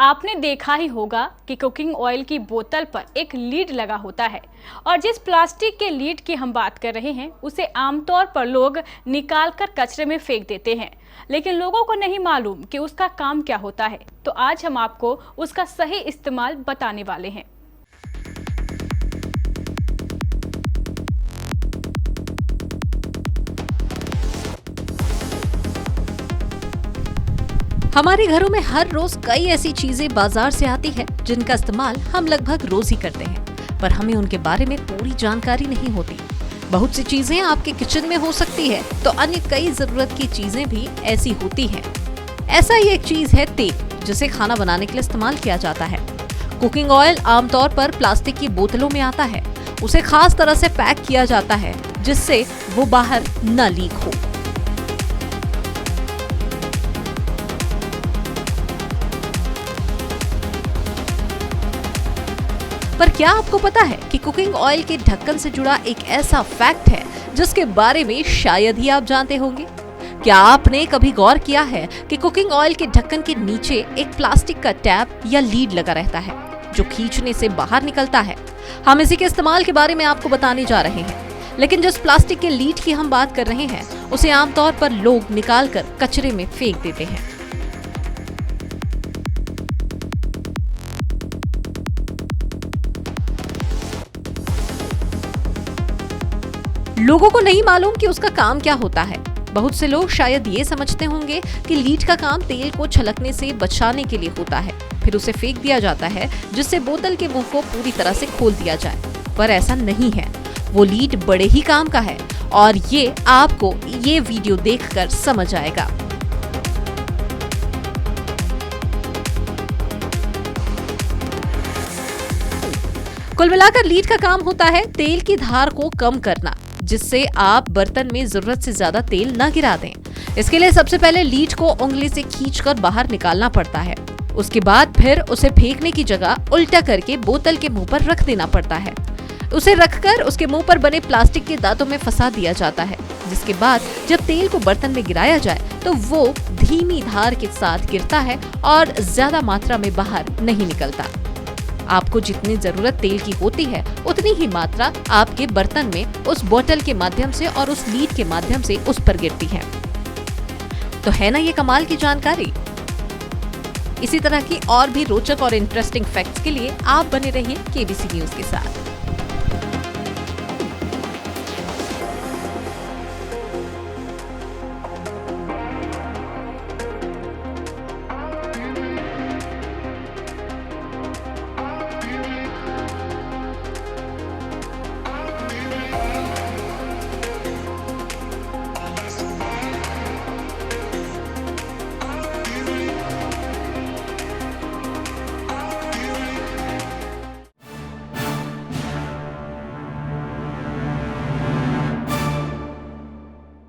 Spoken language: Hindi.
आपने देखा ही होगा कि कुकिंग ऑयल की बोतल पर एक लीड लगा होता है और जिस प्लास्टिक के लीड की हम बात कर रहे हैं उसे आमतौर पर लोग निकालकर कचरे में फेंक देते हैं, लेकिन लोगों को नहीं मालूम कि उसका काम क्या होता है। तो आज हम आपको उसका सही इस्तेमाल बताने वाले हैं। हमारे घरों में हर रोज कई ऐसी चीजें बाजार से आती है जिनका इस्तेमाल हम लगभग रोज ही करते हैं, पर हमें उनके बारे में पूरी जानकारी नहीं होती। बहुत सी चीजें आपके किचन में हो सकती है, तो अन्य कई जरूरत की चीजें भी ऐसी होती हैं। ऐसा ही एक चीज है तेल, जिसे खाना बनाने के लिए इस्तेमाल किया जाता है। कुकिंग ऑयल आमतौर पर प्लास्टिक की बोतलों में आता है। उसे खास तरह से पैक किया जाता है जिससे वो बाहर न लीक हो। पर क्या आपको पता है कि कुकिंग ऑयल के ढक्कन से जुड़ा एक ऐसा फैक्ट है जिसके बारे में शायद ही आप जानते होंगे? क्या आपने कभी गौर किया है कि कुकिंग ऑयल के ढक्कन के नीचे एक प्लास्टिक का टैप या लीड लगा रहता है जो खींचने से बाहर निकलता है? हम इसी के इस्तेमाल के बारे में आपको बताने जा रहे हैं। लेकिन जिस प्लास्टिक के लीड की हम बात कर रहे हैं उसे आमतौर पर लोग निकालकर कचरे में फेंक देते हैं। लोगों को नहीं मालूम कि उसका काम क्या होता है। बहुत से लोग शायद ये समझते होंगे कि लीड का काम तेल को छलकने से बचाने के लिए होता है, फिर उसे फेंक दिया जाता है जिससे बोतल के मुंह को पूरी तरह से खोल दिया जाए। पर ऐसा नहीं है, वो लीड बड़े ही काम का है और ये आपको ये वीडियो देखकर समझ आएगा। कुल मिलाकर लीड का काम होता है तेल की धार को कम करना, जिससे आप बर्तन में जरूरत से ज्यादा तेल न गिरा दें। इसके लिए सबसे पहले लीड को उंगली से खींचकर बाहर निकालना पड़ता है। उसके बाद फिर उसे फेंकने की जगह उल्टा करके बोतल के मुंह पर रख देना पड़ता है। उसे रखकर उसके मुंह पर बने प्लास्टिक के दांतों में फंसा दिया जाता है, जिसके बाद जब तेल को बर्तन में गिराया जाए तो वो धीमी धार के साथ गिरता है और ज्यादा मात्रा में बाहर नहीं निकलता। आपको जितनी जरूरत तेल की होती है उतनी ही मात्रा आपके बर्तन में उस बोतल के माध्यम से और उस लीड के माध्यम से उस पर गिरती है। तो है ना ये कमाल की जानकारी। इसी तरह की और भी रोचक और इंटरेस्टिंग फैक्ट्स के लिए आप बने रहिए केबीसी न्यूज के साथ।